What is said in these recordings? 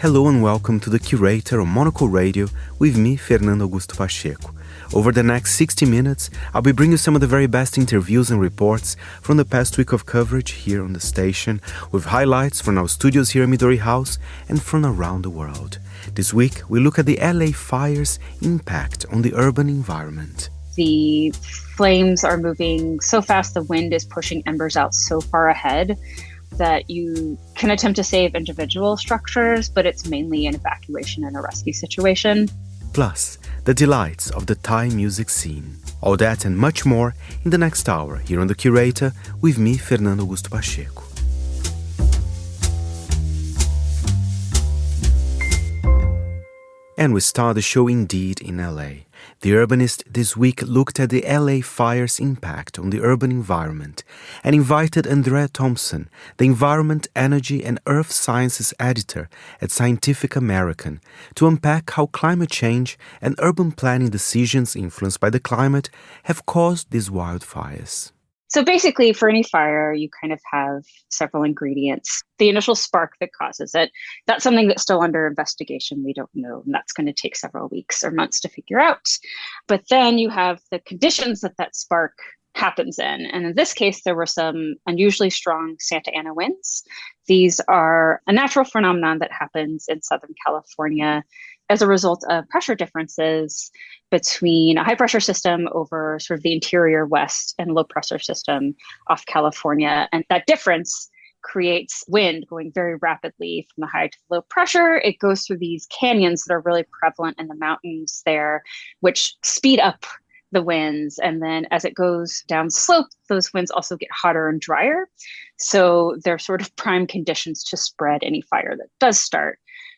Hello and welcome to The Curator on Monocle Radio with me, Fernando Augusto Pacheco. Over the next 60 minutes, I'll be bringing you some of the very best interviews and reports from the past week of coverage here on the station, with highlights from our studios here in Midori House and from around the world. This week, we look at the LA fire's impact on the urban environment. The flames are moving so fast, the wind is pushing embers out so far ahead that you can attempt to save individual structures, but it's mainly an evacuation and a rescue situation. Plus, the delights of the Thai music scene. All that and much more in the next hour here on The Curator with me, Fernando Augusto Pacheco. And we start the show indeed in LA. The Urbanist this week looked at the LA fire's impact on the urban environment and invited Andrea Thompson, the Environment, Energy and Earth Sciences editor at Scientific American, to unpack how climate change and urban planning decisions influenced by the climate have caused these wildfires. So basically, for any fire, you kind of have several ingredients. The initial spark that causes it, that's something that's still under investigation. We don't know, and that's going to take several weeks or months to figure out. But then you have the conditions that spark happens in. And in this case, there were some unusually strong Santa Ana winds. These are a natural phenomenon that happens in Southern California as a result of pressure differences between a high pressure system over sort of the interior west and low pressure system off California. And that difference creates wind going very rapidly from the high to the low pressure. It goes through these canyons that are really prevalent in the mountains there, which speed up the winds. And then as it goes down slope, those winds also get hotter and drier. So they're sort of prime conditions to spread any fire that does start.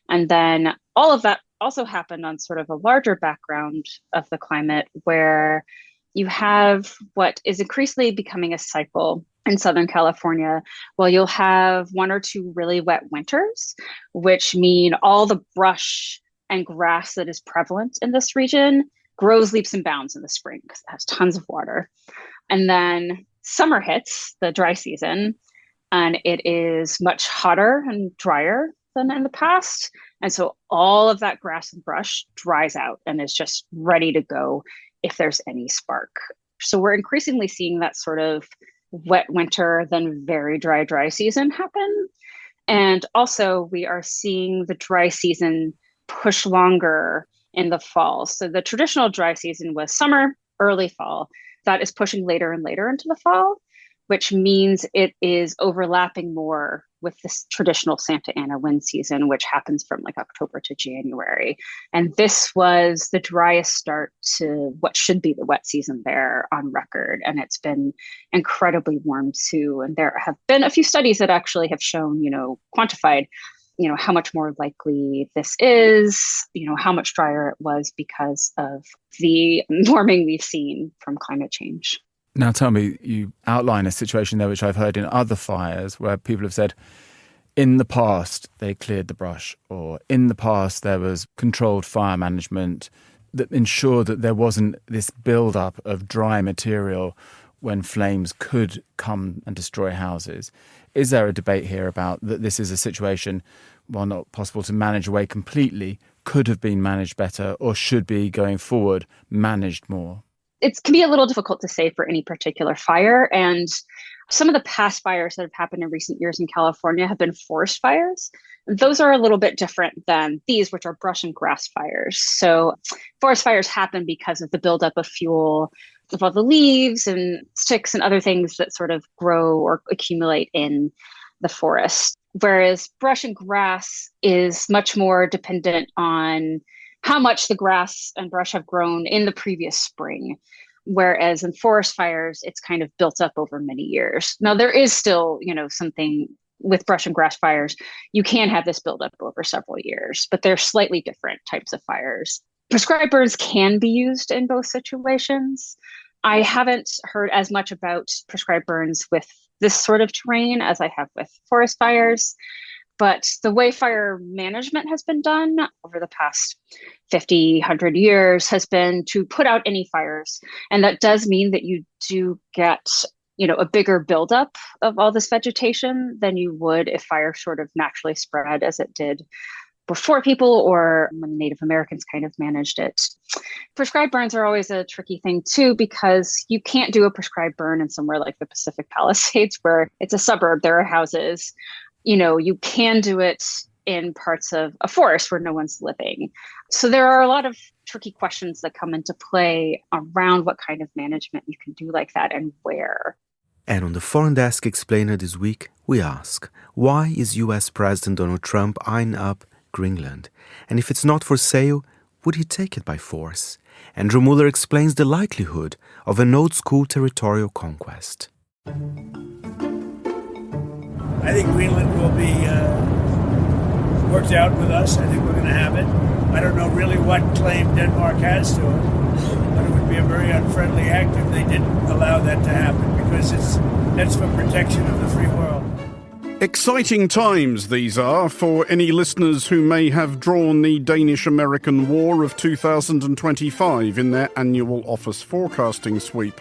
And then all of that also happened on sort of a larger background of the climate, where you have what is increasingly becoming a cycle in Southern California. Well, you'll have one or two really wet winters, which mean all the brush and grass that is prevalent in this region grows leaps and bounds in the spring because it has tons of water. And then summer hits, the dry season, and it is much hotter and drier than in the past. And so all of that grass and brush dries out and is just ready to go if there's any spark. So we're increasingly seeing that sort of wet winter, then very dry season happen. And also we are seeing the dry season push longer in the fall. So the traditional dry season was summer, early fall. That is pushing later and later into the fall, which means it is overlapping more with this traditional Santa Ana wind season, which happens from like October to January. And this was the driest start to what should be the wet season there on record. And it's been incredibly warm too. And there have been a few studies that actually have shown, quantified, how much more likely this is, how much drier it was because of the warming we've seen from climate change. Now tell me, you outline a situation there which I've heard in other fires where people have said, in the past they cleared the brush, or in the past there was controlled fire management that ensured that there wasn't this build-up of dry material when flames could come and destroy houses. Is there a debate here about that this is a situation, while not possible to manage away completely, could have been managed better or should be going forward managed more? It can be a little difficult to say for any particular fire. And some of the past fires that have happened in recent years in California have been forest fires. Those are a little bit different than these, which are brush and grass fires. So forest fires happen because of the buildup of fuel, of all the leaves and sticks and other things that sort of grow or accumulate in the forest. Whereas brush and grass is much more dependent on how much the grass and brush have grown in the previous spring. Whereas in forest fires, it's kind of built up over many years. Now, there is still, something with brush and grass fires. You can have this build up over several years, but they're slightly different types of fires. Prescribed burns can be used in both situations. I haven't heard as much about prescribed burns with this sort of terrain as I have with forest fires. But the way fire management has been done over the past 50, 100 years has been to put out any fires. And that does mean that you do get, a bigger buildup of all this vegetation than you would if fire sort of naturally spread as it did before people or when the Native Americans kind of managed it. Prescribed burns are always a tricky thing too, because you can't do a prescribed burn in somewhere like the Pacific Palisades where it's a suburb, there are houses. You can do it in parts of a forest where no one's living. So there are a lot of tricky questions that come into play around what kind of management you can do like that and where. And on the Foreign Desk Explainer this week, we ask, why is US President Donald Trump eyeing up Greenland? And if it's not for sale, would he take it by force? Andrew Muller explains the likelihood of an old-school territorial conquest. I think Greenland will be worked out with us. I think we're going to have it. I don't know really what claim Denmark has to it, but it would be a very unfriendly act if they didn't allow that to happen, because that's for protection of the free world. Exciting times these are for any listeners who may have drawn the Danish-American War of 2025 in their annual office forecasting sweep.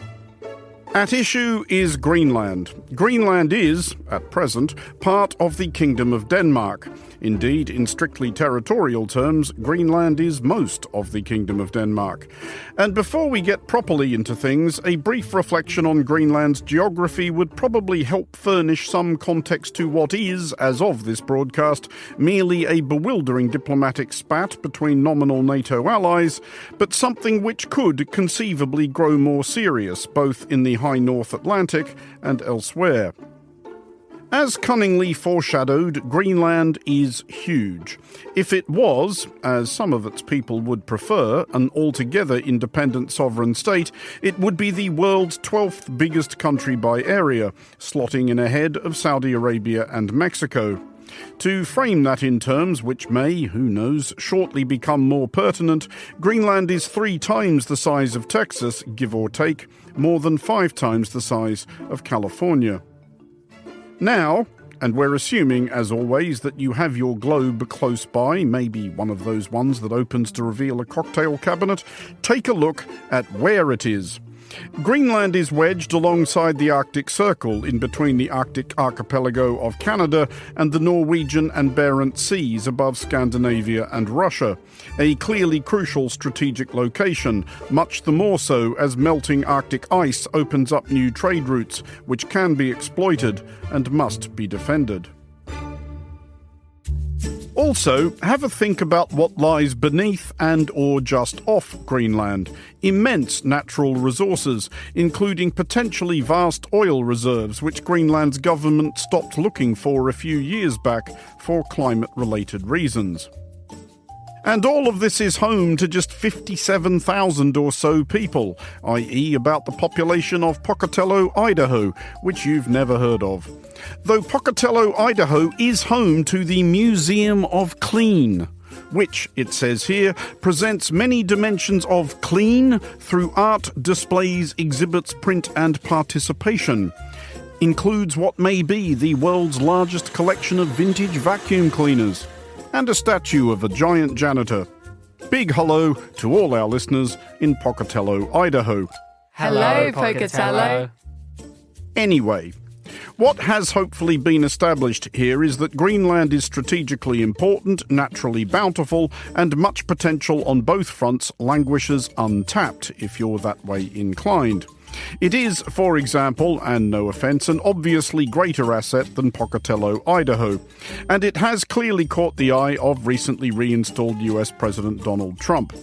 At issue is Greenland. Greenland is, at present, part of the Kingdom of Denmark. Indeed, in strictly territorial terms, Greenland is most of the Kingdom of Denmark. And before we get properly into things, a brief reflection on Greenland's geography would probably help furnish some context to what is, as of this broadcast, merely a bewildering diplomatic spat between nominal NATO allies, but something which could conceivably grow more serious, both in the high North Atlantic and elsewhere. As cunningly foreshadowed, Greenland is huge. If it was, as some of its people would prefer, an altogether independent sovereign state, it would be the world's 12th biggest country by area, slotting in ahead of Saudi Arabia and Mexico. To frame that in terms which may, who knows, shortly become more pertinent, Greenland is 3 times the size of Texas, give or take, more than 5 times the size of California. Now, and we're assuming, as always, that you have your globe close by, maybe one of those ones that opens to reveal a cocktail cabinet, take a look at where it is. Greenland is wedged alongside the Arctic Circle, in between the Arctic archipelago of Canada and the Norwegian and Barents Seas above Scandinavia and Russia, a clearly crucial strategic location, much the more so as melting Arctic ice opens up new trade routes, which can be exploited and must be defended. Also, have a think about what lies beneath and or just off Greenland. Immense natural resources, including potentially vast oil reserves, which Greenland's government stopped looking for a few years back for climate-related reasons. And all of this is home to just 57,000 or so people, i.e. about the population of Pocatello, Idaho, which you've never heard of. Though Pocatello, Idaho is home to the Museum of Clean, which, it says here, presents many dimensions of clean through art, displays, exhibits, print and participation. Includes what may be the world's largest collection of vintage vacuum cleaners, and a statue of a giant janitor. Big hello to all our listeners in Pocatello, Idaho. Hello, Pocatello. Anyway, what has hopefully been established here is that Greenland is strategically important, naturally bountiful, and much potential on both fronts languishes untapped, if you're that way inclined. It is, for example, and no offence, an obviously greater asset than Pocatello, Idaho, and it has clearly caught the eye of recently reinstalled US President Donald Trump.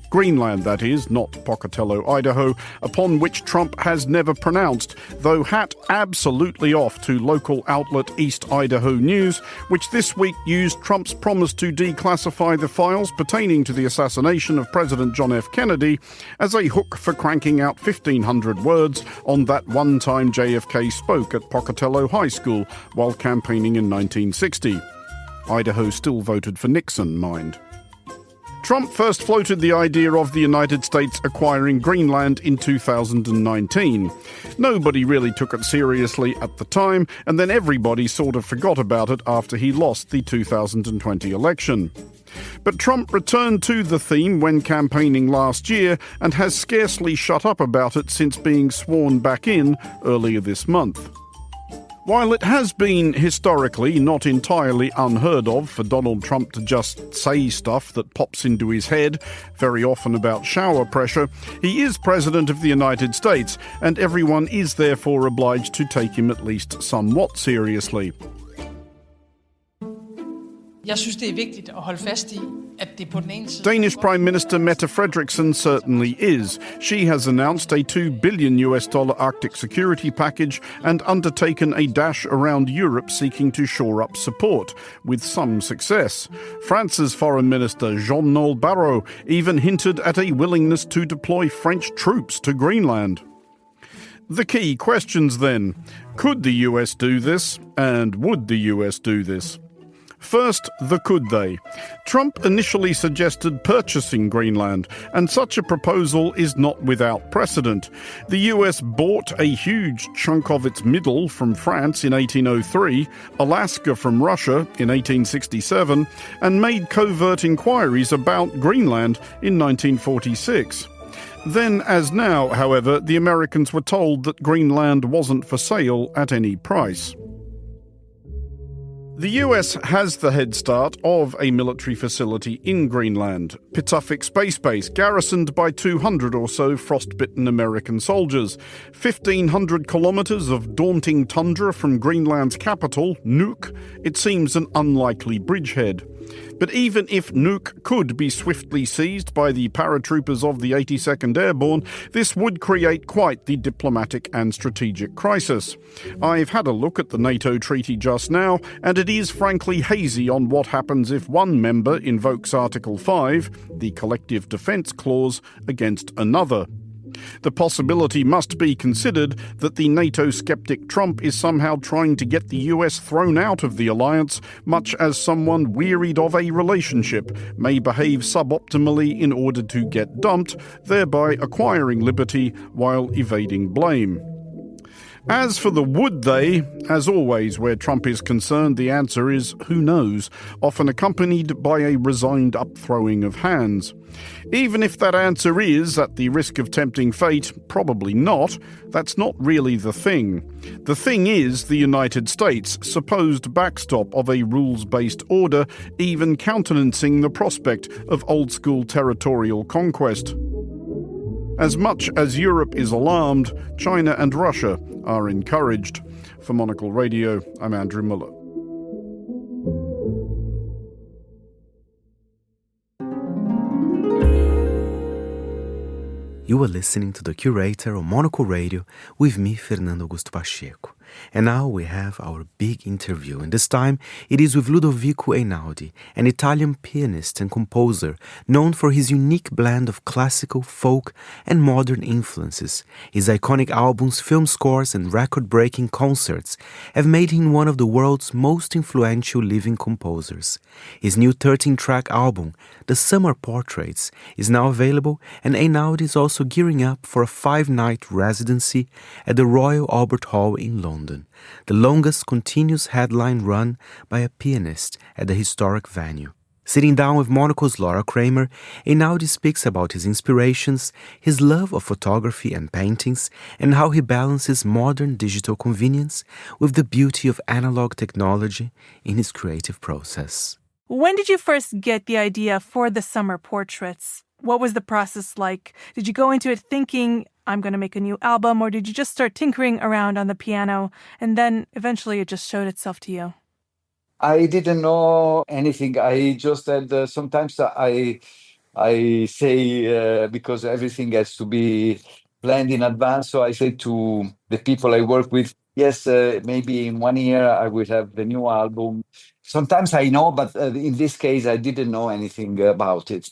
Greenland, that is, not Pocatello, Idaho, upon which Trump has never pronounced, though hat absolutely off to local outlet East Idaho News, which this week used Trump's promise to declassify the files pertaining to the assassination of President John F. Kennedy as a hook for cranking out 1,500 words on that one time JFK spoke at Pocatello High School while campaigning in 1960. Idaho still voted for Nixon, mind. Trump first floated the idea of the United States acquiring Greenland in 2019. Nobody really took it seriously at the time, and then everybody sort of forgot about it after he lost the 2020 election. But Trump returned to the theme when campaigning last year and has scarcely shut up about it since being sworn back in earlier this month. While it has been historically not entirely unheard of for Donald Trump to just say stuff that pops into his head, very often about shower pressure, he is President of the United States, and everyone is therefore obliged to take him at least somewhat seriously. Jeg synes, det er vigtigt at holde fast i, at det på den ene side... Danish Prime Minister Mette Frederiksen certainly is. She has announced a $2 billion Arctic security package and undertaken a dash around Europe seeking to shore up support, with some success. France's Foreign Minister Jean-Noël Barrot even hinted at a willingness to deploy French troops to Greenland. The key questions then. Could the US do this? And would the US do this? First, the could they. Trump initially suggested purchasing Greenland, and such a proposal is not without precedent. The US bought a huge chunk of its middle from France in 1803, Alaska from Russia in 1867, and made covert inquiries about Greenland in 1946. Then, as now, however, the Americans were told that Greenland wasn't for sale at any price. The US has the head start of a military facility in Greenland, Pituffik Space Base, garrisoned by 200 or so frostbitten American soldiers. 1,500 kilometres of daunting tundra from Greenland's capital, Nuuk, it seems an unlikely bridgehead. But even if Nuuk could be swiftly seized by the paratroopers of the 82nd Airborne, this would create quite the diplomatic and strategic crisis. I've had a look at the NATO treaty just now, and it is frankly hazy on what happens if one member invokes Article 5, the Collective Defence Clause, against another. The possibility must be considered that the NATO skeptic Trump is somehow trying to get the US thrown out of the alliance, much as someone wearied of a relationship may behave suboptimally in order to get dumped, thereby acquiring liberty while evading blame. As for the would they, as always where Trump is concerned, the answer is who knows, often accompanied by a resigned upthrowing of hands. Even if that answer is, at the risk of tempting fate, probably not, that's not really the thing. The thing is the United States' supposed backstop of a rules-based order, even countenancing the prospect of old-school territorial conquest. As much as Europe is alarmed, China and Russia are encouraged. For Monocle Radio, I'm Andrew Muller. You are listening to the Curator of Monocle Radio with me, Fernando Augusto Pacheco. And now we have our big interview, and this time it is with Ludovico Einaudi, an Italian pianist and composer known for his unique blend of classical, folk, and modern influences. His iconic albums, film scores, and record-breaking concerts have made him one of the world's most influential living composers. His new 13-track album, The Summer Portraits, is now available, and Einaudi is also gearing up for a 5-night residency at the Royal Albert Hall in London, the longest continuous headline run by a pianist at the historic venue. Sitting down with Monocle's Laura Kramer, Einaudi speaks about his inspirations, his love of photography and paintings, and how he balances modern digital convenience with the beauty of analog technology in his creative process. When did you first get the idea for the Summer Portraits? What was the process like? Did you go into it thinking, I'm going to make a new album, or did you just start tinkering around on the piano and then eventually it just showed itself to you? I didn't know anything. I just had sometimes I say because everything has to be planned in advance. So I say to the people I work with, yes, maybe in 1 year I will have the new album. Sometimes I know, but in this case, I didn't know anything about it.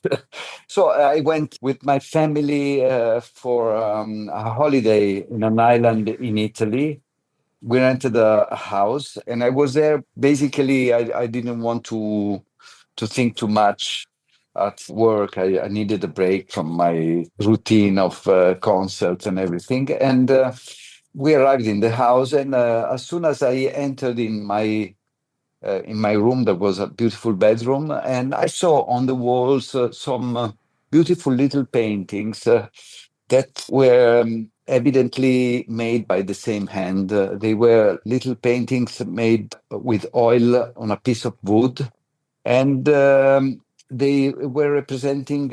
So I went with my family for a holiday in an island in Italy. We rented a house, and I was there. Basically, I didn't want to think too much at work. I needed a break from my routine of concerts and everything. And we arrived in the house, and as soon as I entered in my room, there was a beautiful bedroom, and I saw on the walls some beautiful little paintings that were evidently made by the same hand. They were little paintings made with oil on a piece of wood, and they were representing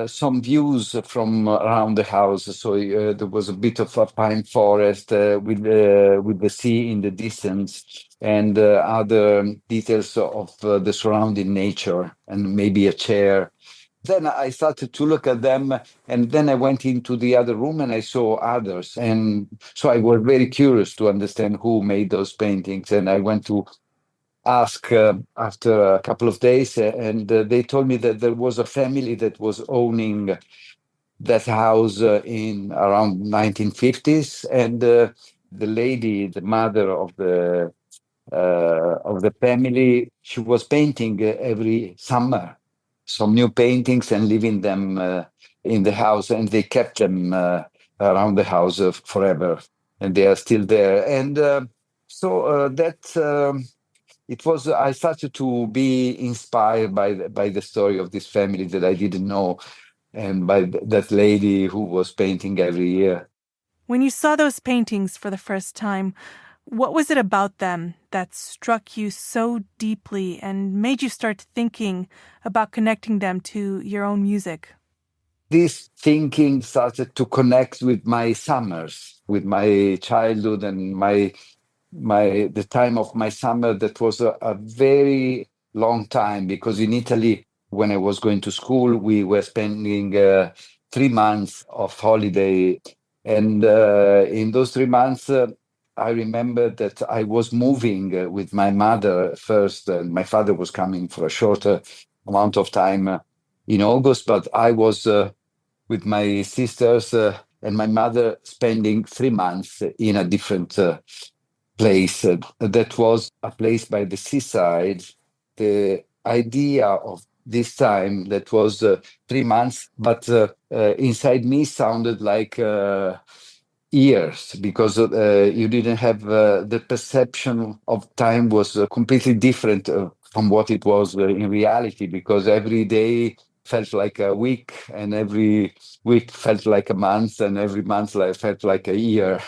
some views from around the house. So there was a bit of a pine forest with the sea in the distance, and other details of the surrounding nature, and maybe a chair. Then I started to look at them, and then I went into the other room and I saw others. And so I was very curious to understand who made those paintings. And I went to ask after a couple of days, and they told me that there was a family that was owning that house in around 1950s. And the lady, the mother of the family, she was painting every summer some new paintings and leaving them in the house, and they kept them around the house forever, and they are still there. And it was. I started to be inspired by the story of this family that I didn't know, and by that lady who was painting every year. When you saw those paintings for the first time, what was it about them that struck you so deeply and made you start thinking about connecting them to your own music? This thinking started to connect with my summers, with my childhood, and the time of my summer. That was a very long time, because in Italy, when I was going to school, we were spending 3 months of holiday, and in those 3 months. I remember that I was moving with my mother first, and my father was coming for a shorter amount of time in August, but I was with my sisters and my mother spending 3 months in a different place. That was a place by the seaside. The idea of this time, that was 3 months, but inside me sounded like years, because you didn't have the perception of time was completely different from what it was in reality, because every day felt like a week, and every week felt like a month, and every month felt like a year.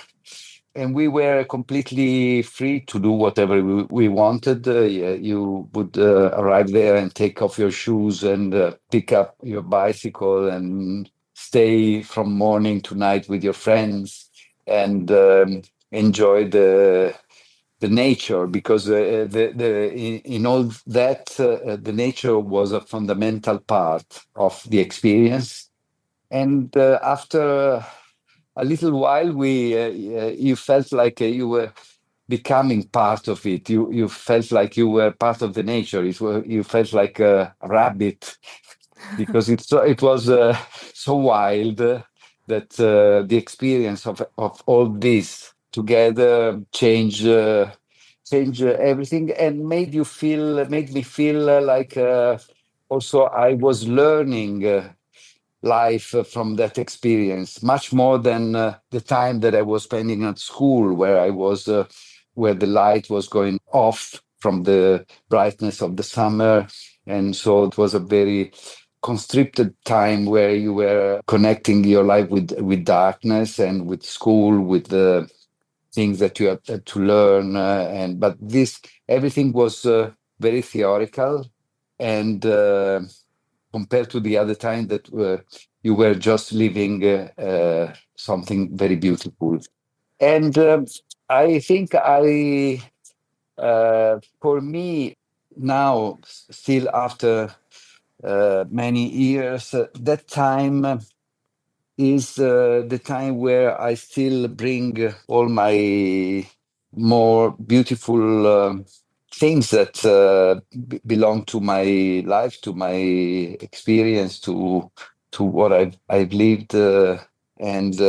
And we were completely free to do whatever we wanted. You would arrive there and take off your shoes and pick up your bicycle and stay from morning to night with your friends, and enjoy the nature, because in all that the nature was a fundamental part of the experience. And after a little while, you felt like you were becoming part of it. You felt like you were part of the nature. You felt like a rabbit, because it was so wild that the experience of all this together changed everything, and made me feel like also I was learning life from that experience, much more than the time that I was spending at school, where I was where the light was going off from the brightness of the summer. And so it was a very constricted time where you were connecting your life with darkness, and with school, with the things that you had to learn. But everything was very theoretical, and compared to the other time that you were just living something very beautiful. And I think for me now, still after many years, that time is the time where I still bring all my more beautiful things that belong to my life, to my experience, to what I've lived and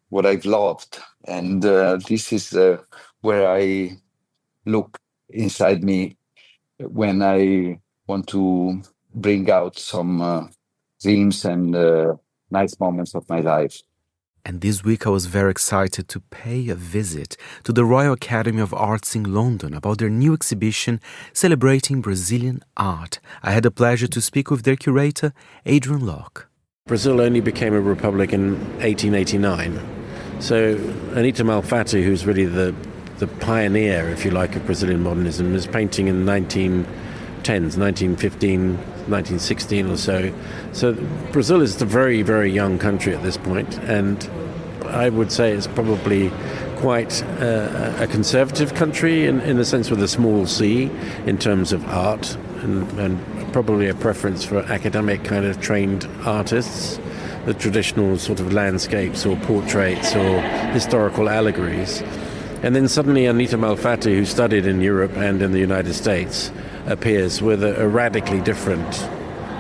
what I've loved. And this is where I look inside me when I want to bring out some dreams and nice moments of my life. And this week I was very excited to pay a visit to the Royal Academy of Arts in London about their new exhibition celebrating Brazilian art. I had the pleasure to speak with their curator, Adrian Locke. Brazil only became a republic in 1889. So Anita Malfatti, who's really the pioneer, if you like, of Brazilian modernism, is painting in the 1910s, 1915, 1916 or so. So Brazil is a very, very young country at this point, and I would say it's probably quite a conservative country in the sense with a small c in terms of art, and probably a preference for academic kind of trained artists, the traditional sort of landscapes or portraits or historical allegories. And then suddenly Anita Malfatti, who studied in Europe and in the United States, appears with a radically different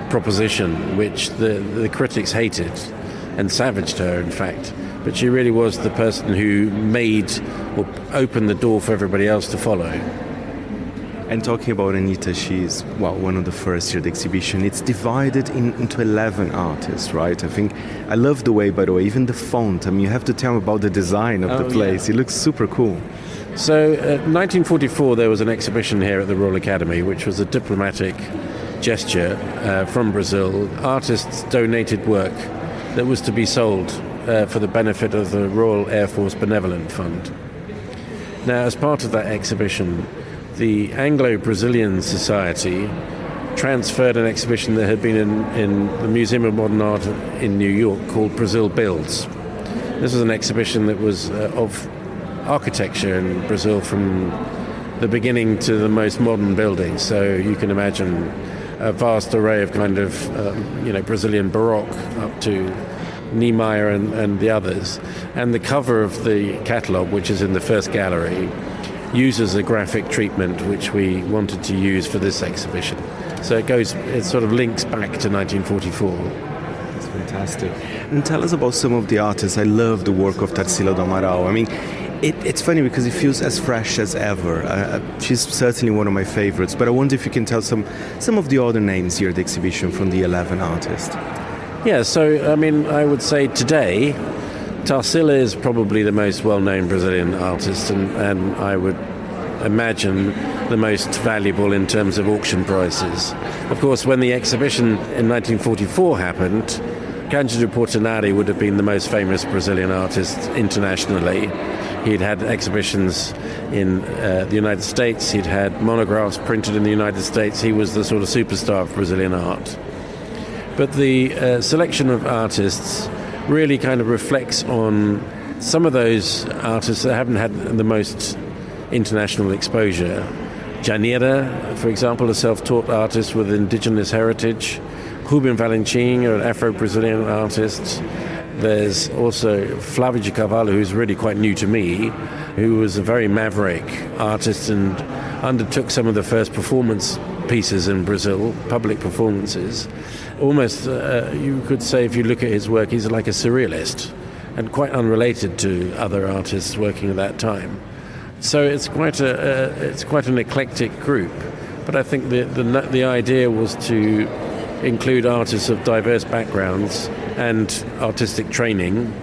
proposition, which the critics hated and savaged her, in fact. But she really was the person who made or opened the door for everybody else to follow. And talking about Anita, she's, one of the first here at the exhibition. It's divided into 11 artists, right? I love the way, by the way, even the font. I mean, you have to tell me about the design of the place. Yeah. It looks super cool. So, 1944, there was an exhibition here at the Royal Academy, which was a diplomatic gesture from Brazil. Artists donated work that was to be sold for the benefit of the Royal Air Force Benevolent Fund. Now, as part of that exhibition, the Anglo-Brazilian Society transferred an exhibition that had been in the Museum of Modern Art in New York called Brazil Builds. This was an exhibition that was of architecture in Brazil from the beginning to the most modern buildings. So you can imagine a vast array of kind of, Brazilian Baroque up to Niemeyer and the others. And the cover of the catalogue, which is in the first gallery, uses a graphic treatment which we wanted to use for this exhibition. So it sort of links back to 1944. That's fantastic. And tell us about some of the artists. I love the work of Tarsila do Amaral. I mean, it's funny because it feels as fresh as ever. She's certainly one of my favorites, but I wonder if you can tell some of the other names here at the exhibition from the 11 artists. Yeah, so, I mean, I would say today, Tarsila is probably the most well-known Brazilian artist, and I would imagine the most valuable in terms of auction prices. Of course, when the exhibition in 1944 happened, Cândido Portinari would have been the most famous Brazilian artist internationally. He'd had exhibitions in the United States, he'd had monographs printed in the United States. He was the sort of superstar of Brazilian art. But the selection of artists really kind of reflects on some of those artists that haven't had the most international exposure. Janira, for example, a self-taught artist with indigenous heritage. Rubem Valentim, an Afro-Brazilian artist. There's also Flávio de Carvalho, who's really quite new to me, who was a very maverick artist and undertook some of the first performance pieces in Brazil, public performances. Almost, you could say, if you look at his work, he's like a surrealist and quite unrelated to other artists working at that time. So it's quite an eclectic group. But I think the idea was to include artists of diverse backgrounds and artistic training.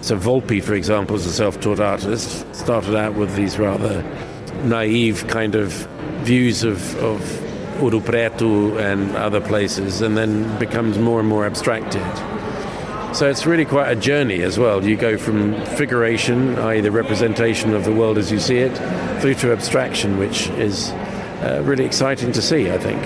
So Volpi, for example, is a self-taught artist, started out with these rather naive kind of views of Ouro Preto and other places, and then becomes more and more abstracted. So it's really quite a journey as well. You go from figuration, i.e. the representation of the world as you see it, through to abstraction, which is really exciting to see, I think.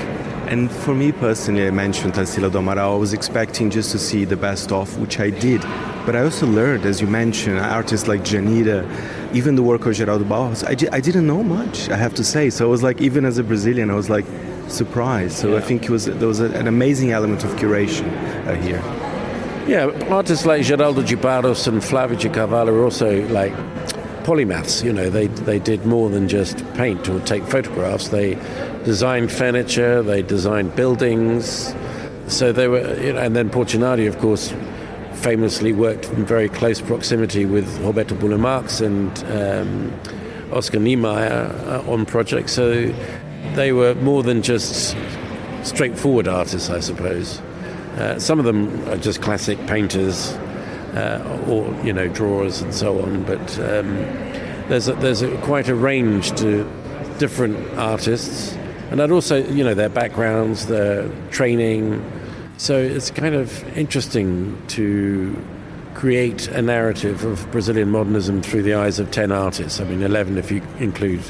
And for me personally, I mentioned Tarsila do Amaral. I was expecting just to see the best of, which I did. But I also learned, as you mentioned, artists like Janira, even the work of Geraldo Barros. I didn't know much, I have to say. So I was like, even as a Brazilian, I was like surprised. So yeah. I think there was an amazing element of curation here. Yeah, artists like Geraldo de Barros and Flávio de Carvalho are also like polymaths. You know, they did more than just paint or take photographs. They designed furniture, they designed buildings. So they were, and then Portinari, of course, famously worked in very close proximity with Roberto Burle Marx and Oscar Niemeyer on projects. So they were more than just straightforward artists, I suppose. Some of them are just classic painters or drawers and so on. But there's quite a range to different artists, and I'd also their backgrounds, their training. So it's kind of interesting to create a narrative of Brazilian modernism through the eyes of 10 artists. I mean, 11 if you include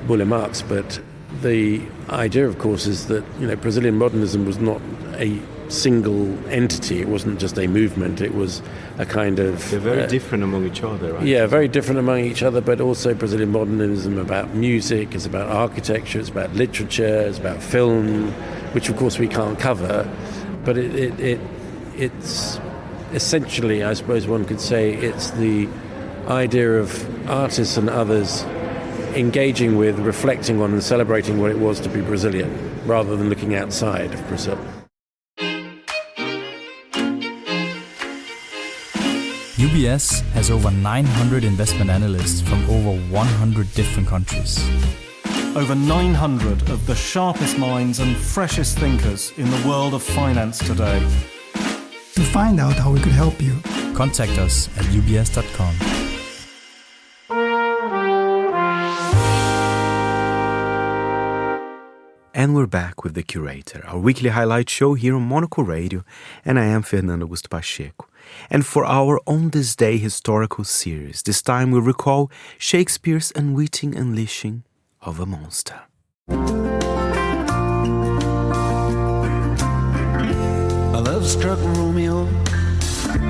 Burle Marx. But the idea, of course, is that, you know, Brazilian modernism was not a single entity. It wasn't just a movement. It was a kind of... They're very different among each other, right? Yeah, very different among each other, but also Brazilian modernism about music, it's about architecture, it's about literature, it's about film, which of course we can't cover. But it's essentially, I suppose one could say, it's the idea of artists and others engaging with, reflecting on and celebrating what it was to be Brazilian, rather than looking outside of Brazil. UBS has over 900 investment analysts from over 100 different countries. Over 900 of the sharpest minds and freshest thinkers in the world of finance today. To find out how we could help you, contact us at ubs.com. And we're back with The Curator, our weekly highlight show here on Monocle Radio, and I am Fernando Augusto Pacheco. And for our On This Day historical series, this time we recall Shakespeare's unwitting unleashing of a monster. A love-struck Romeo,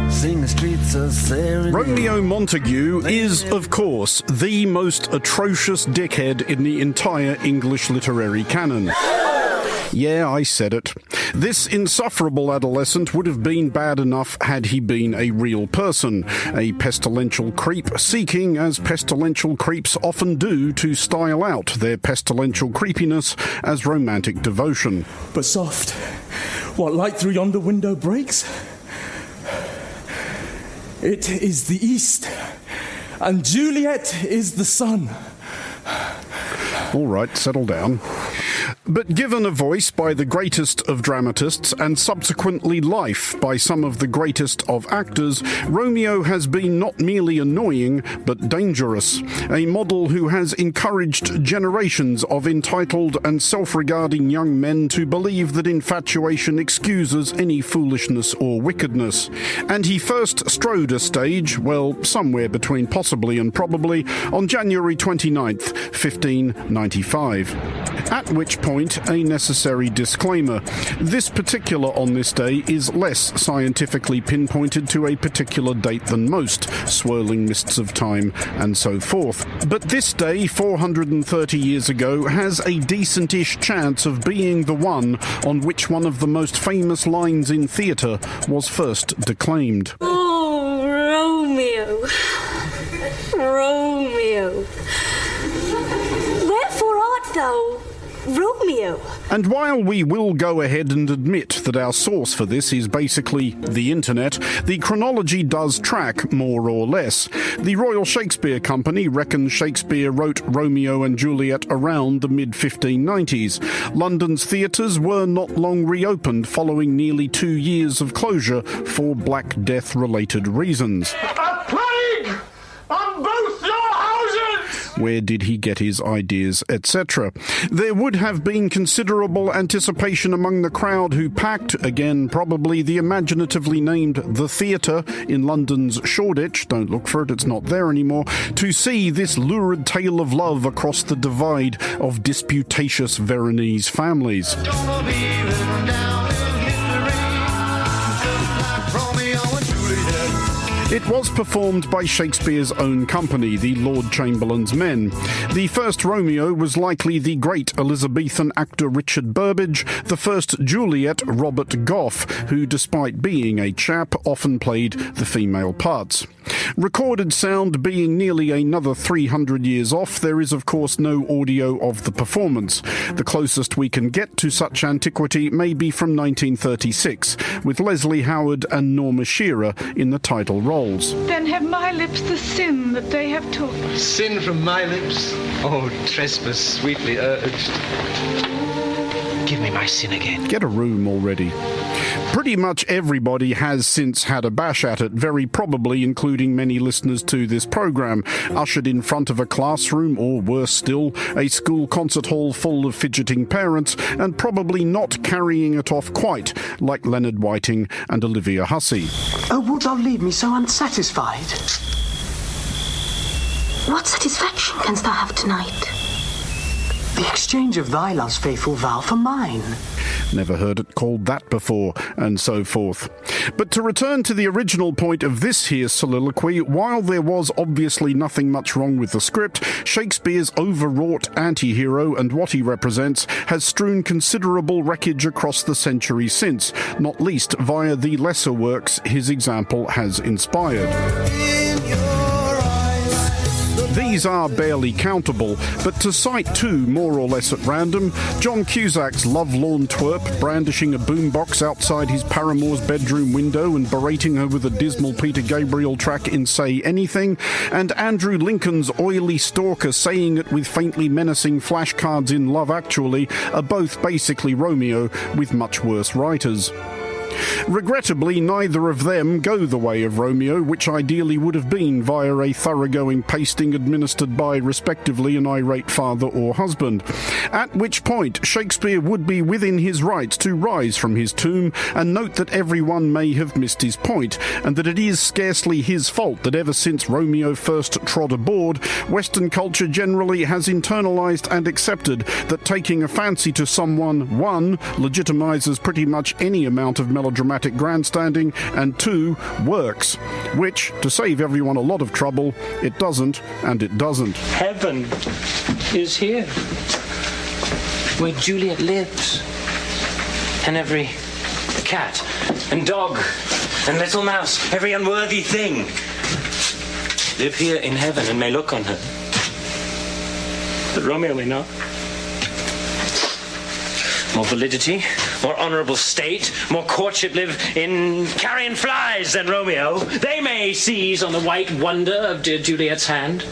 sing the streets of serenade. Romeo Montague is, of course, the most atrocious dickhead in the entire English literary canon. Yeah, I said it. This insufferable adolescent would have been bad enough had he been a real person, a pestilential creep seeking, as pestilential creeps often do, to style out their pestilential creepiness as romantic devotion. But soft, what light through yonder window breaks? It is the east, and Juliet is the sun. All right, settle down. But given a voice by the greatest of dramatists and subsequently life by some of the greatest of actors, Romeo has been not merely annoying, but dangerous. A model who has encouraged generations of entitled and self-regarding young men to believe that infatuation excuses any foolishness or wickedness. And he first strode a stage, well, somewhere between possibly and probably, on January 29th, 1595. At which point, a necessary disclaimer. This particular On This Day is less scientifically pinpointed to a particular date than most, swirling mists of time and so forth. But this day, 430 years ago, has a decent-ish chance of being the one on which one of the most famous lines in theatre was first declaimed. Oh, Romeo, Romeo, wherefore art thou, Romeo? And while we will go ahead and admit that our source for this is basically the internet, the chronology does track more or less. The Royal Shakespeare Company reckons Shakespeare wrote Romeo and Juliet around the mid-1590s. London's theatres were not long reopened following nearly 2 years of closure for Black Death-related reasons. A plague on both your houses! Where did he get his ideas, etc. There would have been considerable anticipation among the crowd who packed, again probably the imaginatively named The Theatre in London's Shoreditch, don't look for it, it's not there anymore, to see this lurid tale of love across the divide of disputatious Veronese families. It was performed by Shakespeare's own company, the Lord Chamberlain's Men. The first Romeo was likely the great Elizabethan actor Richard Burbage, the first Juliet Robert Gough, who, despite being a chap, often played the female parts. Recorded sound being nearly another 300 years off, there is of course no audio of the performance. The closest we can get to such antiquity may be from 1936, with Leslie Howard and Norma Shearer in the title roles. Then have my lips the sin that they have took. Sin from my lips? Oh, trespass sweetly urged. Give me my sin again. Get a room already. Pretty much everybody has since had a bash at it, very probably including many listeners to this programme, ushered in front of a classroom or, worse still, a school concert hall full of fidgeting parents, and probably not carrying it off quite, like Leonard Whiting and Olivia Hussey. Oh, wilt thou leave me so unsatisfied? What satisfaction canst thou have tonight? The exchange of thy love's faithful vow for mine. Never heard it called that before, and so forth. But to return to the original point of this here soliloquy, while there was obviously nothing much wrong with the script, Shakespeare's overwrought anti-hero and what he represents has strewn considerable wreckage across the centuries since, not least via the lesser works his example has inspired. These are barely countable, but to cite two more or less at random, John Cusack's lovelorn twerp brandishing a boombox outside his paramour's bedroom window and berating her with a dismal Peter Gabriel track in Say Anything, and Andrew Lincoln's oily stalker saying it with faintly menacing flashcards in Love Actually are both basically Romeo with much worse writers. Regrettably, neither of them go the way of Romeo, which ideally would have been via a thoroughgoing pasting administered by, respectively, an irate father or husband. At which point, Shakespeare would be within his rights to rise from his tomb and note that everyone may have missed his point, and that it is scarcely his fault that ever since Romeo first trod aboard, Western culture generally has internalised and accepted that taking a fancy to someone, one, legitimises pretty much any amount of melodramatic grandstanding, and two, works, which, to save everyone a lot of trouble, it doesn't, and it doesn't. Heaven is here, where Juliet lives, and every cat and dog and little mouse, every unworthy thing, live here in heaven and may look on her, but Romeo may not. More validity, more honourable state, more courtship live in carrion flies than Romeo. They may seize on the white wonder of dear Juliet's hand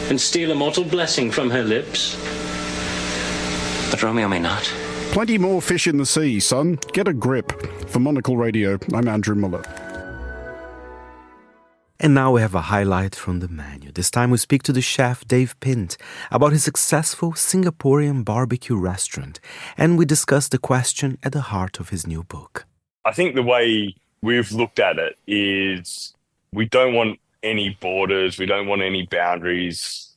and steal a mortal blessing from her lips. But Romeo may not. Plenty more fish in the sea, son. Get a grip. For Monocle Radio, I'm Andrew Muller. And now we have a highlight from the menu. This time we speak to the chef Dave Pint about his successful Singaporean barbecue restaurant, and we discuss the question at the heart of his new book. I think the way we've looked at it is we don't want any borders, we don't want any boundaries.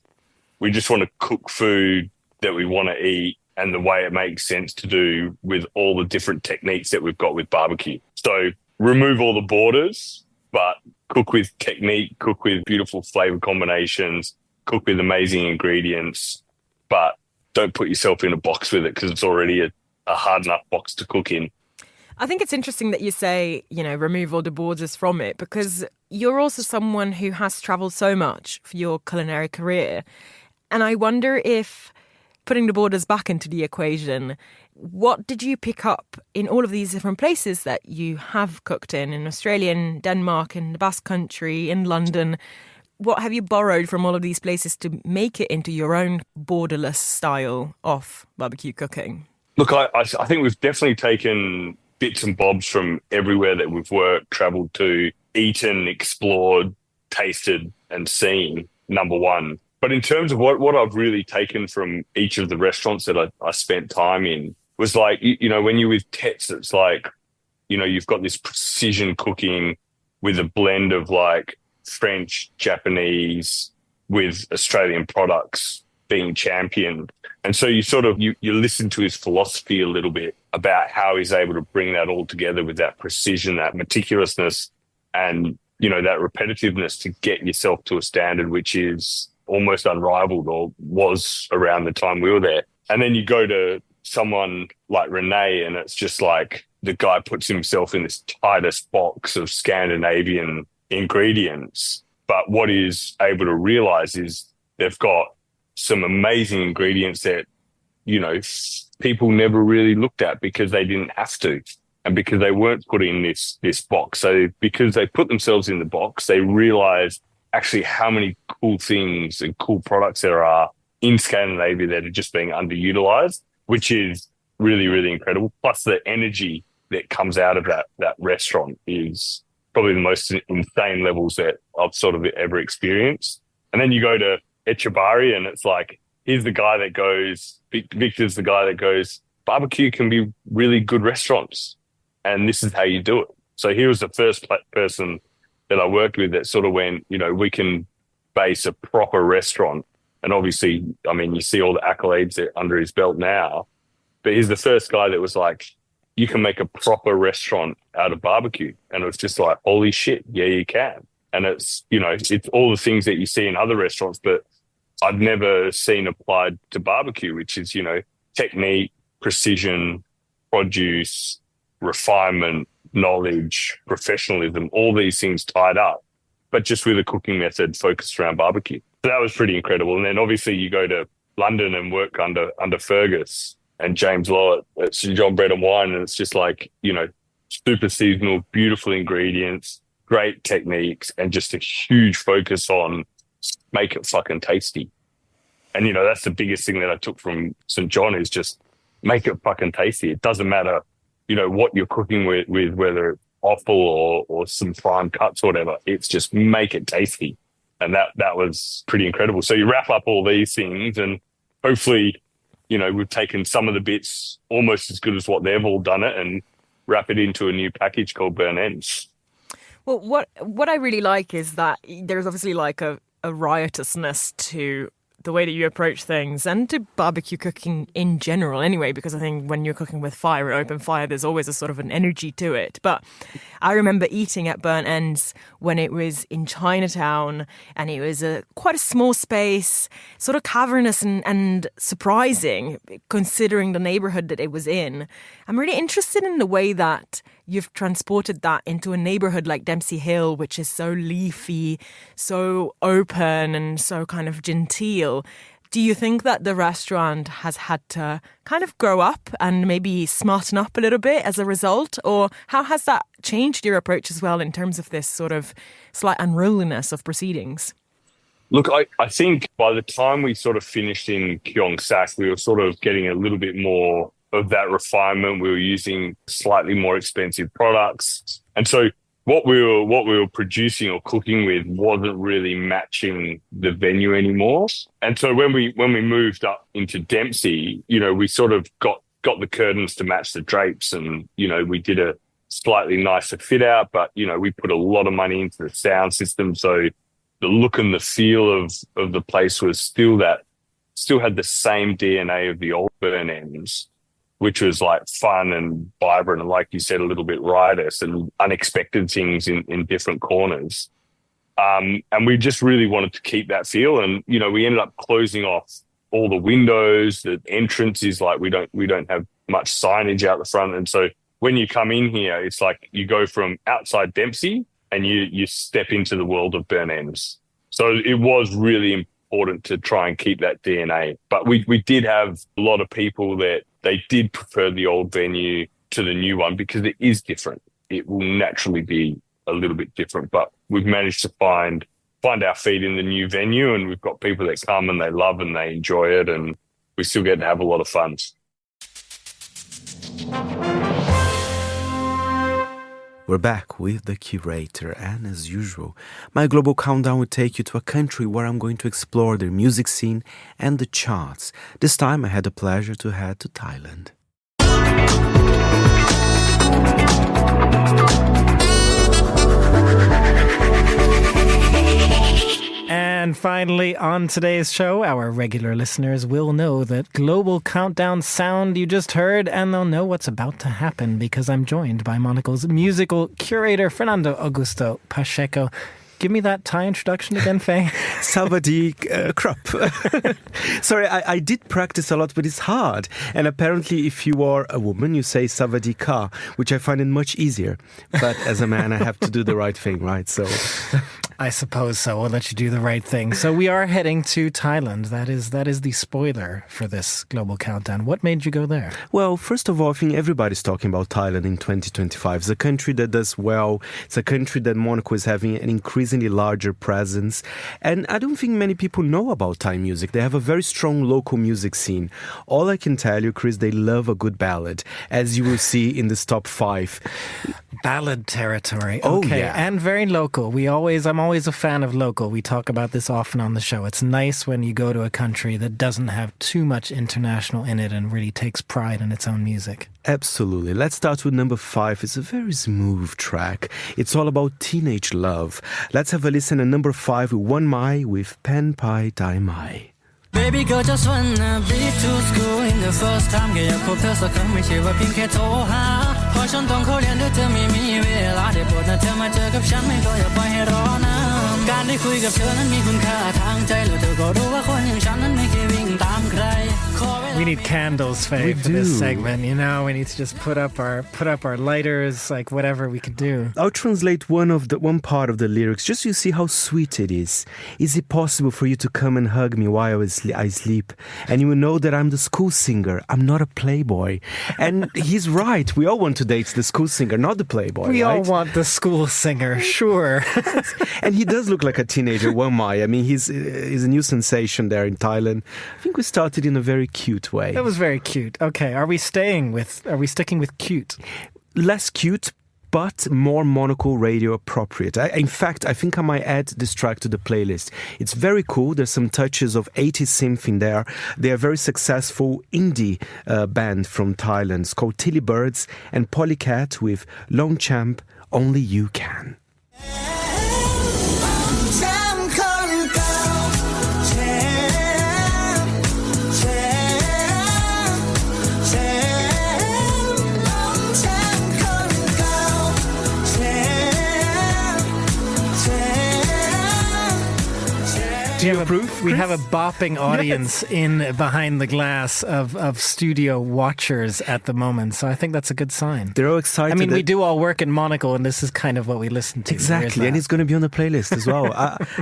We just want to cook food that we want to eat and the way it makes sense to do with all the different techniques that we've got with barbecue. So remove all the borders, but cook with technique, cook with beautiful flavor combinations, cook with amazing ingredients, but don't put yourself in a box with it because it's already a hard enough box to cook in. I think it's interesting that you say, remove all the borders from it, because you're also someone who has travelled so much for your culinary career. And I wonder if, putting the borders back into the equation, what did you pick up in all of these different places that you have cooked in Australia, in Denmark, in the Basque Country, in London? What have you borrowed from all of these places to make it into your own borderless style of barbecue cooking? Look, I think we've definitely taken bits and bobs from everywhere that we've worked, travelled to, eaten, explored, tasted and seen, number one. But in terms of what I've really taken from each of the restaurants that I spent time in was like, when you're with Tets, it's like, you've got this precision cooking with a blend of like French, Japanese with Australian products being championed. And so you sort of, you listen to his philosophy a little bit about how he's able to bring that all together with that precision, that meticulousness and, that repetitiveness to get yourself to a standard which is almost unrivaled or was around the time we were there. And then you go to someone like Renee and it's just like the guy puts himself in this tightest box of Scandinavian ingredients. But what he's able to realize is they've got some amazing ingredients that, people never really looked at because they didn't have to and because they weren't put in this box. So because they put themselves in the box, they realized actually how many cool things and cool products there are in Scandinavia that are just being underutilized, which is really, really incredible. Plus the energy that comes out of that restaurant is probably the most insane levels that I've sort of ever experienced. And then you go to Etchebarri and it's like, here's the guy that goes, Victor's the guy that goes, barbecue can be really good restaurants, and this is how you do it. So he was the first person that I worked with that sort of went, we can base a proper restaurant. And obviously, I mean, you see all the accolades that under his belt now, but he's the first guy that was like, you can make a proper restaurant out of barbecue. And it was just like, holy shit, yeah, you can. And it's, it's all the things that you see in other restaurants, but I've never seen applied to barbecue, which is, technique, precision, produce, refinement, knowledge, professionalism, all these things tied up, but just with a cooking method focused around barbecue. So that was pretty incredible. And then obviously you go to London and work under Fergus and James Lowett at St John Bread and Wine, and it's just like, super seasonal, beautiful ingredients, great techniques, and just a huge focus on make it fucking tasty. And, that's the biggest thing that I took from St John is just make it fucking tasty. It doesn't matter, what you're cooking with whether it's offal or some prime cuts or whatever. It's just make it tasty. And that was pretty incredible. So you wrap up all these things and hopefully, we've taken some of the bits almost as good as what they've all done it and wrap it into a new package called Burn Ends. Well, what I really like is that there's obviously like a riotousness to the way that you approach things and to barbecue cooking in general anyway, because I think when you're cooking with fire, open fire, there's always a sort of an energy to it. But I remember eating at Burnt Ends when it was in Chinatown and it was quite a small space, sort of cavernous and surprising considering the neighborhood that it was in. I'm really interested in the way that you've transported that into a neighborhood like Dempsey Hill, which is so leafy, so open and so kind of genteel. Do you think that the restaurant has had to kind of grow up and maybe smarten up a little bit as a result? Or how has that changed your approach as well in terms of this sort of slight unruliness of proceedings? Look, I think by the time we sort of finished in Keong Sack, we were sort of getting a little bit more of that refinement. We were using slightly more expensive products. And so what we were producing or cooking with wasn't really matching the venue anymore. And so when we moved up into Dempsey, we sort of got the curtains to match the drapes and, we did a slightly nicer fit out, but, we put a lot of money into the sound system. So the look and the feel of the place was still had the same DNA of the old Burn Ends, which was like fun and vibrant and, like you said, a little bit riotous and unexpected things in different corners. And we just really wanted to keep that feel. And, we ended up closing off all the windows. The entrance is like we don't have much signage out the front. And so when you come in here, it's like you go from outside Dempsey and you step into the world of Burn Ends. So it was really important to try and keep that DNA. But we did have a lot of people that they did prefer the old venue to the new one because it is different. It will naturally be a little bit different, but we've managed to find our feet in the new venue, and we've got people that come and they love and they enjoy it, and we still get to have a lot of fun. We're back with the curator, and as usual, my global countdown will take you to a country where I'm going to explore their music scene and the charts. This time I had the pleasure to head to Thailand. And finally, on today's show, our regular listeners will know that global countdown sound you just heard, and they'll know what's about to happen because I'm joined by Monocle's musical curator, Fernando Augusto Pacheco. Give me that Thai introduction again, Faye. Savadi Krop. Sorry, I did practice a lot, but it's hard. And apparently, if you are a woman, you say Savadi Ka, which I find it much easier. But as a man, I have to do the right thing, right? So I suppose so. We'll let you do the right thing. So we are heading to Thailand. That is the spoiler for this global countdown. What made you go there? Well, first of all, I think everybody's talking about Thailand in 2025. It's a country that does well. It's a country that Monocle is having an increasingly larger presence. And I don't think many people know about Thai music. They have a very strong local music scene. All I can tell you, Chris, they love a good ballad, as you will see in this top 5. Ballad territory. Oh, okay. yeah. And very local. I'm always a fan of local. We talk about this often on the show. It's nice when you go to a country that doesn't have too much international in it and really takes pride in its own music. Absolutely. Let's start with number 5. It's a very smooth track. It's all about teenage love. Let's have a listen to number 5 with One Mai with Pen Pai Dai Mai. Baby girl just wanna be to school in the first time ก็อยากพบเธอสักครั้งไม่ใช่ว่าเพียงแค่โทรหาเพราะฉันต้องเข้าเรียนด้วยเธอไม่มีเวลาได้โปรดนะเธอมาเจอกับฉันไม่ก็อย่าปล่อยให้รอนานการได้คุยกับเธอนั้นมีคุณค่าทางใจแล้วเธอก็รู้ว่าคนอย่างฉันนั้นไม่เคยวิ่งตามใคร We need candles, Faye, for this segment. You know, we need to just put up our lighters, like whatever we could do. I'll translate one part of the lyrics, just so you see how sweet it is. Is it possible for you to come and hug me while I sleep? And you will know that I'm the school singer. I'm not a playboy. And he's right. We all want to date the school singer, not the playboy. We right? all want the school singer, sure. And he does look like a teenager, One Mai. I mean, he's a new sensation there in Thailand. I think we started in a very cute way. That was very cute. Okay, are we sticking with cute? Less cute, but more Monocle Radio appropriate. In fact, I think I might add this track to the playlist. It's very cool. There's some touches of 80s synth in there. They are very successful indie band from Thailand. It's called Tilly Birds and Polycat with Longchamp, Only You Can. Do you approve? We have a bopping audience in behind the glass of studio watchers at the moment, so I think that's a good sign. They're all excited. I mean, we do all work in Monocle, and this is kind of what we listen to. Exactly, and it's going to be on the playlist as well.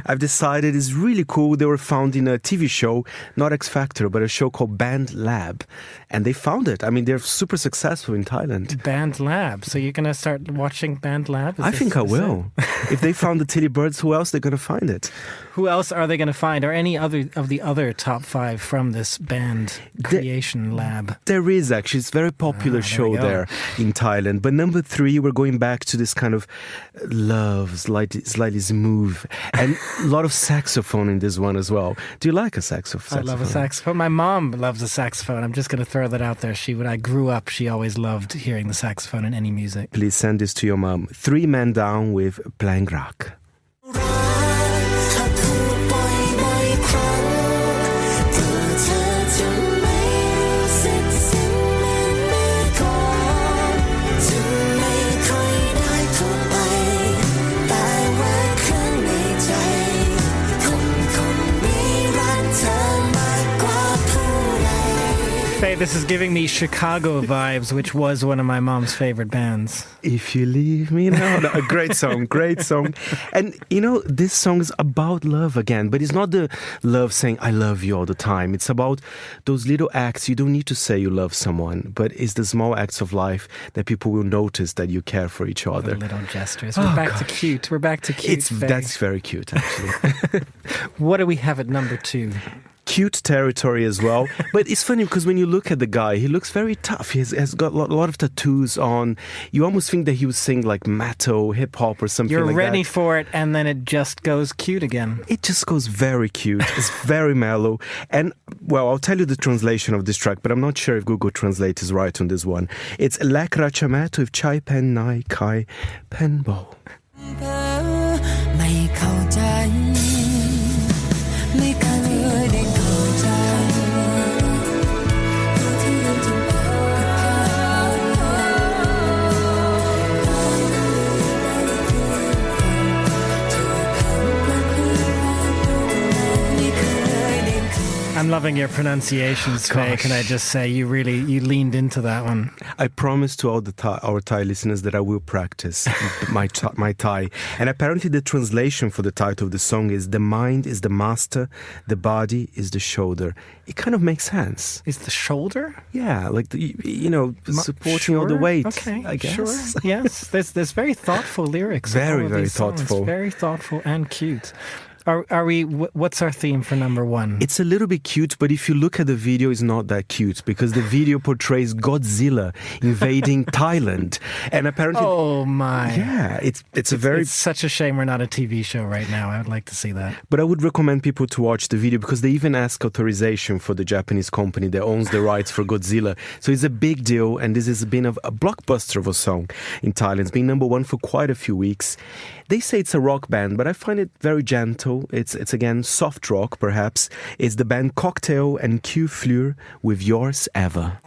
I've decided it's really cool. They were found in a TV show, not X Factor, but a show called Band Lab, and they found it. I mean, they're super successful in Thailand. Band Lab. So you're going to start watching Band Lab? I think I will. If they found the Tilly Birds, who else they're going to find it? Who else are they going to find? Or any other of the other top 5 from this band creation lab? There is actually. It's a very popular show there in Thailand. But number 3, we're going back to this kind of love, slightly smooth, and a lot of saxophone in this one as well. Do you like a saxophone? I love a saxophone. My mom loves a saxophone. I'm just going to throw that out there. When I grew up, she always loved hearing the saxophone in any music. Please send this to your mom. 3 Men Down with Plang Rock. Faye, this is giving me Chicago vibes, which was one of my mom's favorite bands. If You Leave Me Now. A great song, great song. And, you know, this song is about love again, but it's not the love saying, I love you all the time. It's about those little acts. You don't need to say you love someone, but it's the small acts of life that people will notice that you care for each other. The little gestures. We're back to cute. We're back to cute. That's very cute, actually. What do we have at number 2? Cute territory as well. But it's funny because when you look at the guy, he looks very tough. He has got a lot of tattoos on. You almost think that he was singing like metal, hip-hop or something like that. You're ready for it, and then it just goes cute again. It just goes very cute. It's very mellow. And, well, I'll tell you the translation of this track, but I'm not sure if Google Translate is right on this one. It's Lek Rachamet with Chai Pen Nai Kai Pen Bo. I'm loving your pronunciations, Faye. Can I just say you leaned into that one. I promise to all our Thai listeners that I will practice my Thai. And apparently the translation for the title of the song is "The mind is the master, the body is the shoulder." It kind of makes sense. Is the shoulder? Yeah, like supporting all the weight. Okay, I guess. Sure. Yes, there's very thoughtful lyrics. Very, very songs. thoughtful. Very thoughtful and cute. Are we? What's our theme for number one? It's a little bit cute, but if you look at the video, it's not that cute because the video portrays Godzilla invading Thailand, and apparently, oh my, yeah, it's such a shame we're not a TV show right now. I would like to see that. But I would recommend people to watch the video because they even ask authorization for the Japanese company that owns the rights for Godzilla. So it's a big deal, and this has been a blockbuster of a song in Thailand. It's been number one for quite a few weeks. They say it's a rock band, but I find it very gentle. It's again soft rock, perhaps. It's the band Cocktail and Q Fleur with Yours Ever.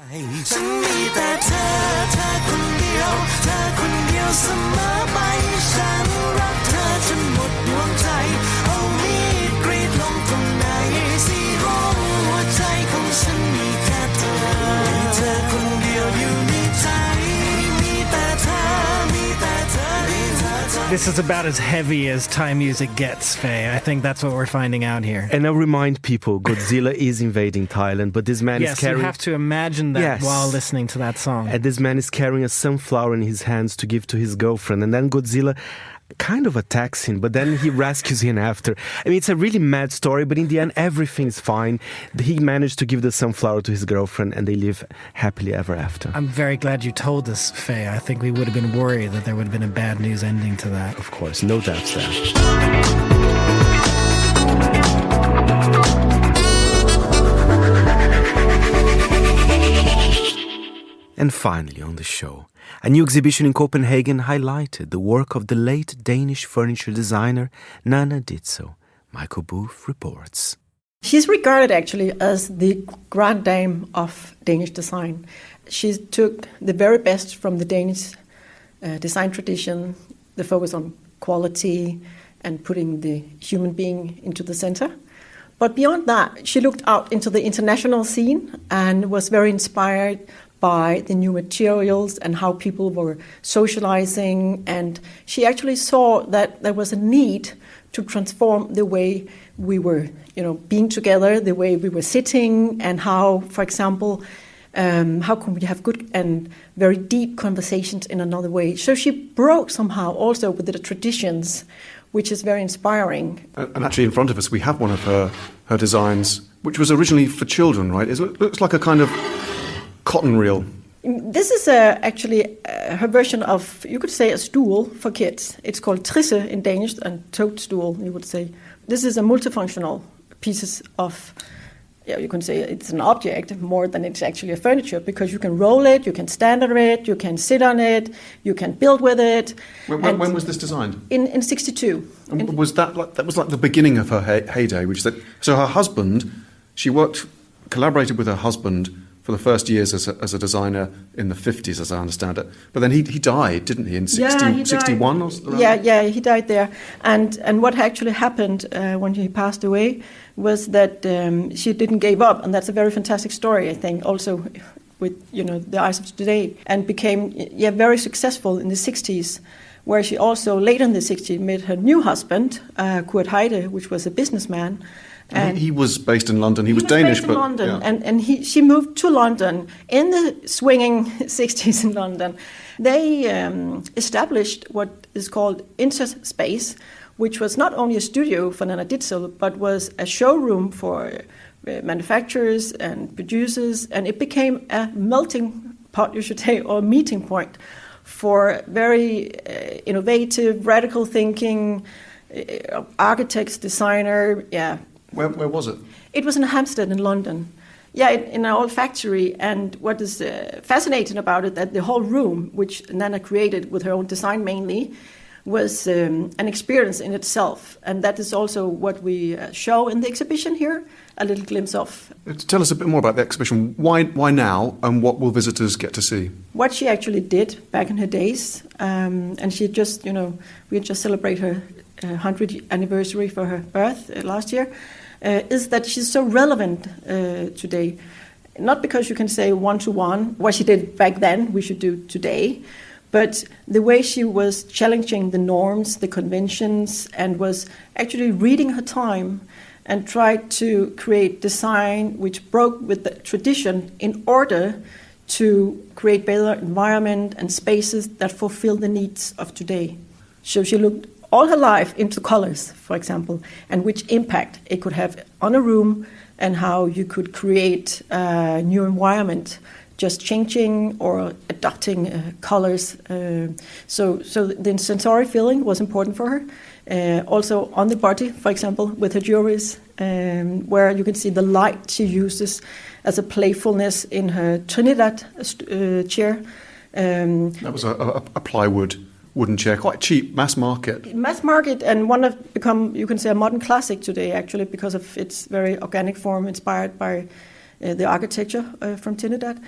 This is about as heavy as Thai music gets, Faye. I think that's what we're finding out here. And I'll remind people, Godzilla is invading Thailand, but this man is carrying... Yes, you have to imagine that while listening to that song. And this man is carrying a sunflower in his hands to give to his girlfriend. And then Godzilla kind of attacks him, but then he rescues him after. I mean, it's a really mad story, but in the end, everything's fine. He managed to give the sunflower to his girlfriend, and they live happily ever after. I'm very glad you told us, Faye. I think we would have been worried that there would have been a bad news ending to that. Of course, no doubts there. And finally on the show, a new exhibition in Copenhagen highlighted the work of the late Danish furniture designer Nana Ditzo. Michael Booth reports. She's regarded actually as the grand dame of Danish design. She took the very best from the Danish design tradition, the focus on quality and putting the human being into the center. But beyond that, she looked out into the international scene and was very inspired by the new materials and how people were socializing. And she actually saw that there was a need to transform the way we were, being together, the way we were sitting, and how, for example, how can we have good and very deep conversations in another way? So she broke somehow also with the traditions, which is very inspiring. And actually in front of us, we have one of her designs, which was originally for children, right? It looks like a kind of cotton reel. This is actually her version of, you could say, a stool for kids. It's called trisse in Danish, and toadstool, you would say. This is a multifunctional pieces of, you can say it's an object more than it's actually a furniture, because you can roll it, you can stand on it, you can sit on it, you can build with it. When was this designed? In 62. And was that was like the beginning of her heyday? So her husband, she collaborated with her husband for the first years as a designer in the 50s, as I understand it. But then he died, didn't he, in 61 or something? Yeah, he died there. And what actually happened when he passed away was that she didn't give up. And that's a very fantastic story, I think, also with the eyes of today. And became very successful in the 60s, where she also, later in the 60s, met her new husband, Kurt Heide, which was a businessman. And he was based in London. He was Danish, based in London, and she moved to London in the swinging 60s in London. They established what is called Interspace, which was not only a studio for Nana Ditzo, but was a showroom for manufacturers and producers, and it became a melting pot, you should say, or meeting point for very innovative, radical thinking architects, designer, Where was it? It was in Hampstead in London. Yeah, in an old factory. And what is fascinating about it, that the whole room, which Nana created with her own design mainly, was an experience in itself. And that is also what we show in the exhibition here, a little glimpse of. Tell us a bit more about the exhibition. Why now, and what will visitors get to see? What she actually did back in her days. And she just, we just celebrate her 100th anniversary for her birth last year. is that she's so relevant today. Not because you can say one-to-one, what she did back then, we should do today, but the way she was challenging the norms, the conventions, and was actually reading her time and tried to create design which broke with the tradition in order to create better environment and spaces that fulfill the needs of today. So she looked all her life into colors, for example, and which impact it could have on a room and how you could create a new environment, just changing or adopting colors. So the sensory feeling was important for her. Also on the body, for example, with her jewelries, where you can see the light she uses as a playfulness in her Trinidad chair. That was a plywood wooden chair, quite cheap, mass market. Mass market, and one of become, you can say, a modern classic today, actually, because of its very organic form, inspired by the architecture from Trinidad.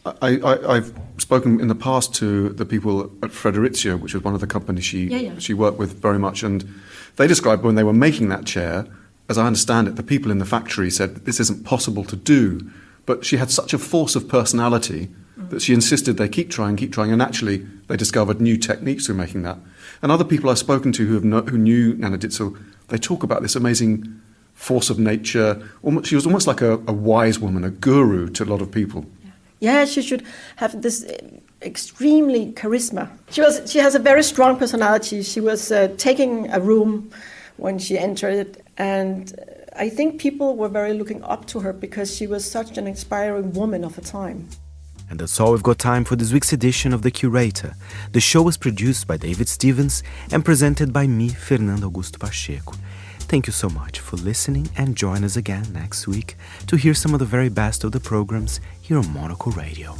I've spoken in the past to the people at Fredericia, which was one of the companies she worked with very much, and they described when they were making that chair, as I understand it, the people in the factory said this isn't possible to do, but she had such a force of personality that she insisted they keep trying, and actually they discovered new techniques for making that. And other people I've spoken to who knew Nana Ditzel, they talk about this amazing force of nature. She was almost like a wise woman, a guru to a lot of people. Yeah, she should have this extremely charisma. She has a very strong personality. She was taking a room when she entered it, and I think people were very looking up to her because she was such an inspiring woman of her time. And that's all we've got time for this week's edition of The Curator. The show was produced by David Stevens and presented by me, Fernando Augusto Pacheco. Thank you so much for listening, and join us again next week to hear some of the very best of the programs here on Monocle Radio.